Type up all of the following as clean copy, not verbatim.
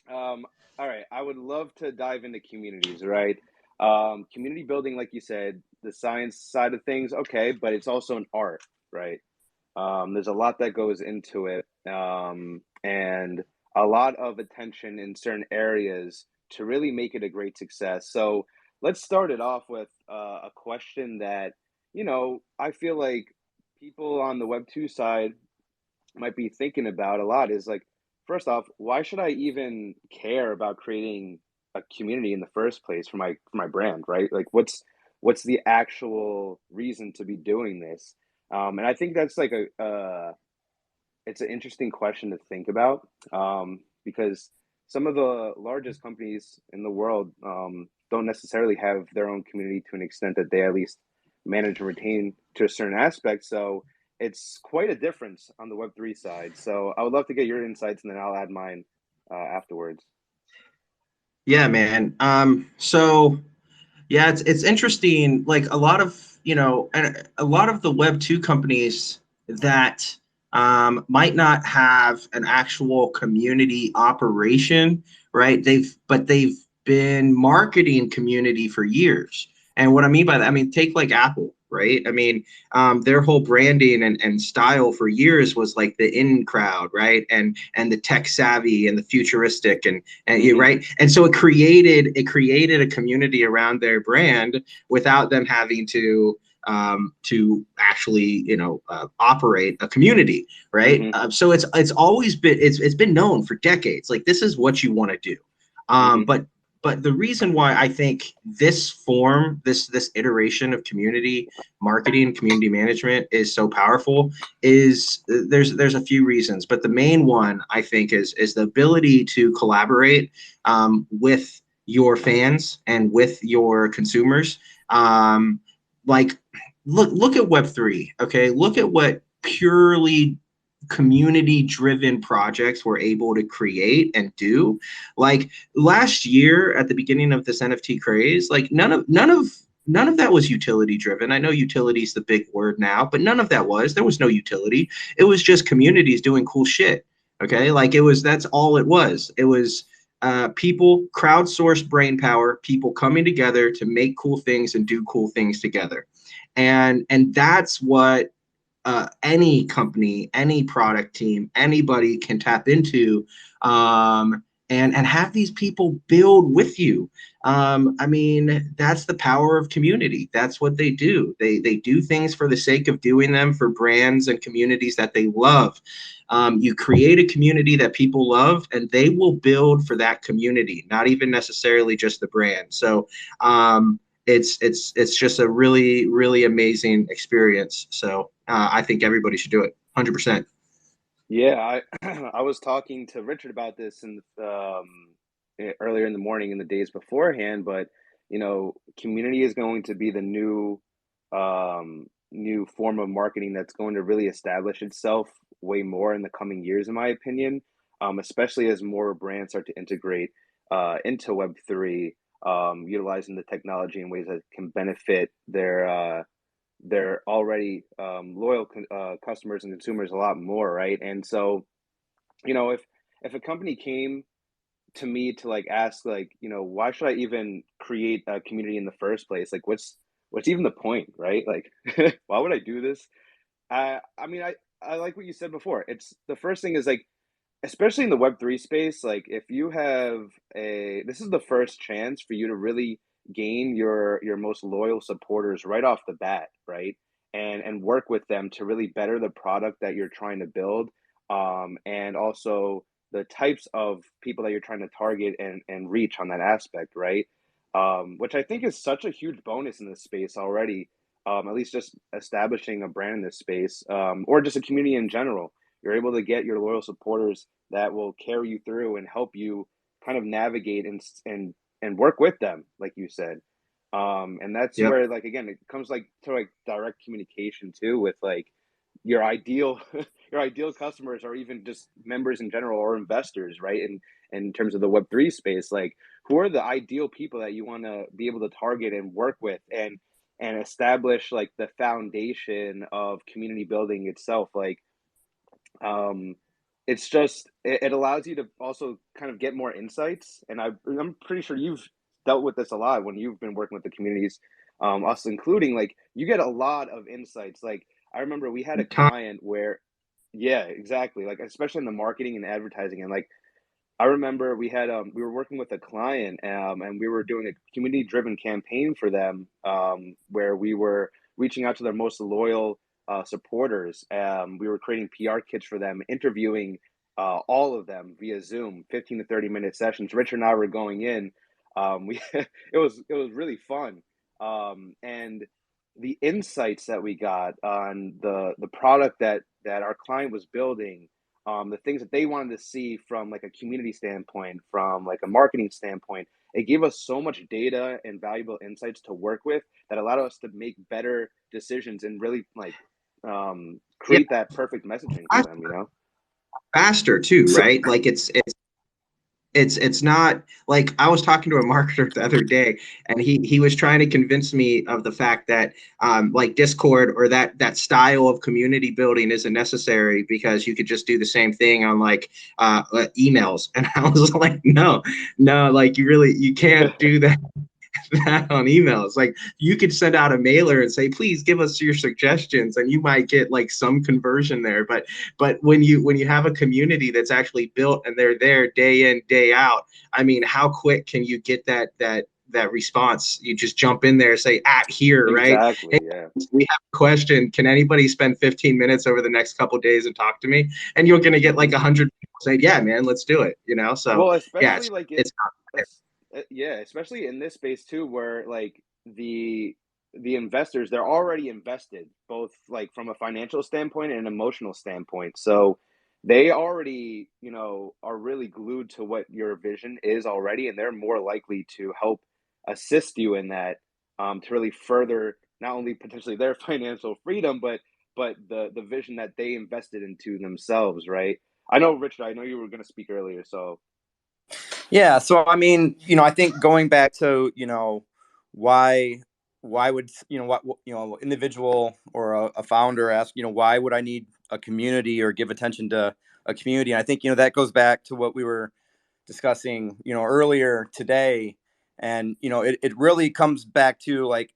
All right, I would love to dive into communities, right? Community building, like you said, the science side of things, okay, but it's also an art, right? There's a lot that goes into it, and a lot of attention in certain areas to really make it a great success. So let's start it off with a question that, I feel like people on the Web2 side might be thinking about a lot is like, first off, why should I even care about creating a community in the first place for my brand, right? Like, what's the actual reason to be doing this? And I think that's like it's an interesting question to think about, because some of the largest companies in the world don't necessarily have their own community to an extent that they at least manage and retain to a certain aspect. So it's quite a difference on the Web3 side. So I would love to get your insights, and then I'll add mine afterwards. Yeah, man. So yeah, it's interesting. Like a lot of, and a lot of the Web2 companies that might not have an actual community operation, right? They've been marketing community for years. And what I mean by that, I mean, take like Apple, right? I mean, their whole branding and style for years was like the in crowd, right? And the tech savvy and the futuristic and you Hmm. right. And so it created a community around their brand without them having to actually operate a community, right? Hmm. So it's always been it's been known for decades. Like this is what you want to do, Hmm. but the reason why I think this form, this iteration of community marketing, community management is so powerful is there's a few reasons, but the main one I think is the ability to collaborate with your fans and with your consumers. Like look at Web3, okay? Look at what purely community driven projects we're able to create and do. Like last year at the beginning of this NFT craze, like none of that was utility driven. I know utility is the big word now, but none of that was. There was no utility. It was just communities doing cool shit. Okay, like that's all it was. It was people crowdsourced brain power, people coming together to make cool things and do cool things together, and that's what any company, any product team, anybody can tap into, and have these people build with you. I mean, that's the power of community. That's what they do. They do things for the sake of doing them for brands and communities that they love. You create a community that people love, and they will build for that community, not even necessarily just the brand. So it's just a really amazing experience. So I think everybody should do it. 100%. Yeah, I was talking to Richard about this earlier in the morning in the days beforehand, but community is going to be the new form of marketing that's going to really establish itself way more in the coming years, in my opinion. Especially as more brands start to integrate into Web3, utilizing the technology in ways that can benefit their already loyal customers and consumers a lot more, right? And so, if a company came to me to like ask, like, why should I even create a community in the first place? Like, what's even the point, right? Like, why would I do this? I mean, I like what you said before. It's the first thing is like, especially in the Web3 space, like if you have this is the first chance for you to really gain your most loyal supporters right off the bat, right? And work with them to really better the product that you're trying to build, and also the types of people that you're trying to target and reach on that aspect, right? Which I think is such a huge bonus in this space already. At least just establishing a brand in this space, or just a community in general, you're able to get your loyal supporters that will carry you through and help you kind of navigate and work with them, like you said. And that's Yep. where, like, again, it comes like to like direct communication too, with like your ideal your ideal customers, or even just members in general, or investors, right? And in terms of the Web3 space, like, who are the ideal people that you want to be able to target and work with, and establish like the foundation of community building itself, like, um it's just it allows you to also kind of get more insights. And I'm pretty sure you've dealt with this a lot when you've been working with the communities, us including. Like you get a lot of insights. Like I remember we had a client where, yeah, exactly. Like especially in the marketing and advertising, and like I remember we were working with a client, and we were doing a community driven campaign for them, where we were reaching out to their most loyal supporters. We were creating PR kits for them, interviewing all of them via Zoom, 15 to 30-minute sessions. Richard and I were going in. We it was really fun, and the insights that we got on the product that our client was building, the things that they wanted to see from like a community standpoint, from like a marketing standpoint. It gave us so much data and valuable insights to work with that allowed us to make better decisions and really like Yeah, create that perfect messaging for them, you know? faster too, So right? Like it's not like I was talking to a marketer the other day, and he was trying to convince me of the fact that like Discord or that style of community building isn't necessary because you could just do the same thing on like emails. And I was like, no, like you can't do that that on emails. Like you could send out a mailer and say, please give us your suggestions, and you might get like some conversion there. But when you have a community that's actually built and they're there day in, day out, I mean, how quick can you get that response? You just jump in there, say at here, right? Hey, Exactly. Yeah. we have a question. Can anybody spend 15 minutes over the next couple of days and talk to me? And you're gonna get like Hmm. 100 people say, yeah, man, let's do it. You know, so Well, yeah, especially like it's yeah, especially in this space too, where like the investors, they're already invested, both like from a financial standpoint and an emotional standpoint. So they already, are really glued to what your vision is already, and they're more likely to help assist you in that, to really further not only potentially their financial freedom, but the vision that they invested into themselves, right? I know, Richard, I know you were going to speak earlier, so yeah, so I mean, I think going back to, why would individual or a founder ask, why would I need a community or give attention to a community? And I think, that goes back to what we were discussing, earlier today. And, it really comes back to like,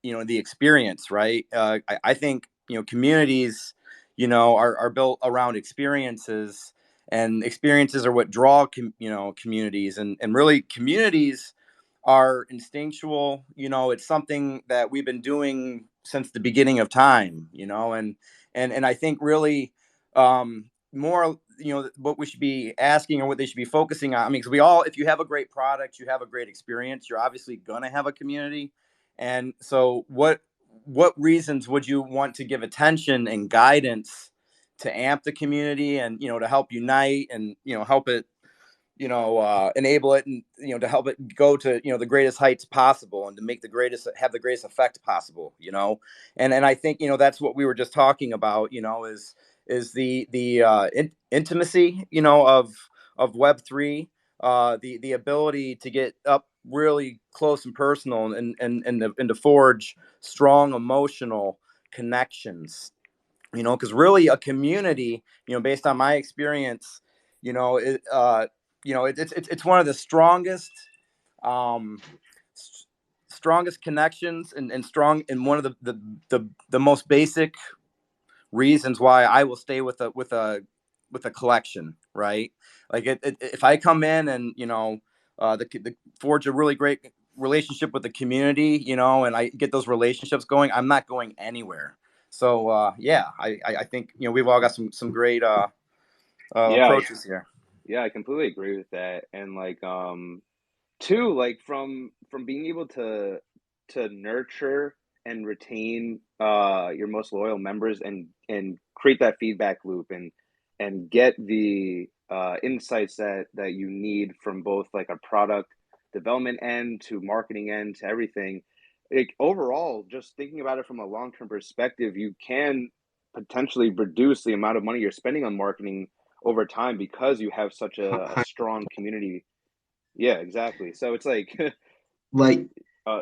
the experience, right? I think communities are built around experiences, and experiences are what draw communities, and really communities are instinctual. It's something that we've been doing since the beginning of time. And I think really, more, what we should be asking or what they should be focusing on. I mean, because if you have a great product, you have a great experience, you're obviously going to have a community. And so what reasons would you want to give attention and guidance to amp the community, and to help unite, and help it, enable it, and to help it go to the greatest heights possible, and to have the greatest effect possible. And I think that's what we were just talking about. Is the intimacy of Web3, the ability to get up really close and personal, and to forge strong emotional connections. Because really a community, based on my experience, it's one of the um, strongest connections, and strong, and one of the most basic reasons why I will stay with a collection, right? Like if I come in and the forge a really great relationship with the community, and I get those relationships going, I'm not going anywhere. So yeah, I think we've all got some great yeah, approaches here. yeah, I completely agree with that. And like two, like from being able to nurture and retain your most loyal members, and create that feedback loop, and get the insights that you need from both like a product development end to marketing end to everything. Like overall, just thinking about it from a long-term perspective, you can potentially reduce the amount of money you're spending on marketing over time because you have such a strong community. Yeah, exactly. So it's like, like uh,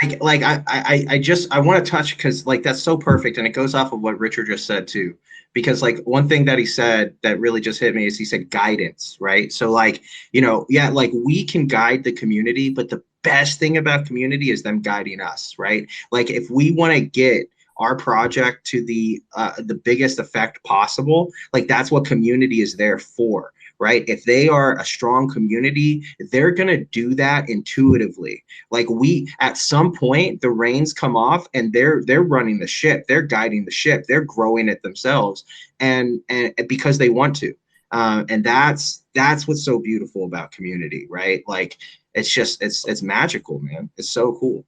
I want to touch because like that's so perfect, and it goes off of what Richard just said too. Because like one thing that he said that really just hit me is he said guidance, right? So like, yeah, like we can guide the community, but the best thing about community is them guiding us, right? Like if we want to get our project to the biggest effect possible, like that's what community is there for, right? If they are a strong community, they're going to do that intuitively. Like we, at some point, the reins come off, and they're running the ship, they're guiding the ship, they're growing it themselves, and because they want to, and that's what's so beautiful about community, right? Like it's just it's magical, man. It's so cool.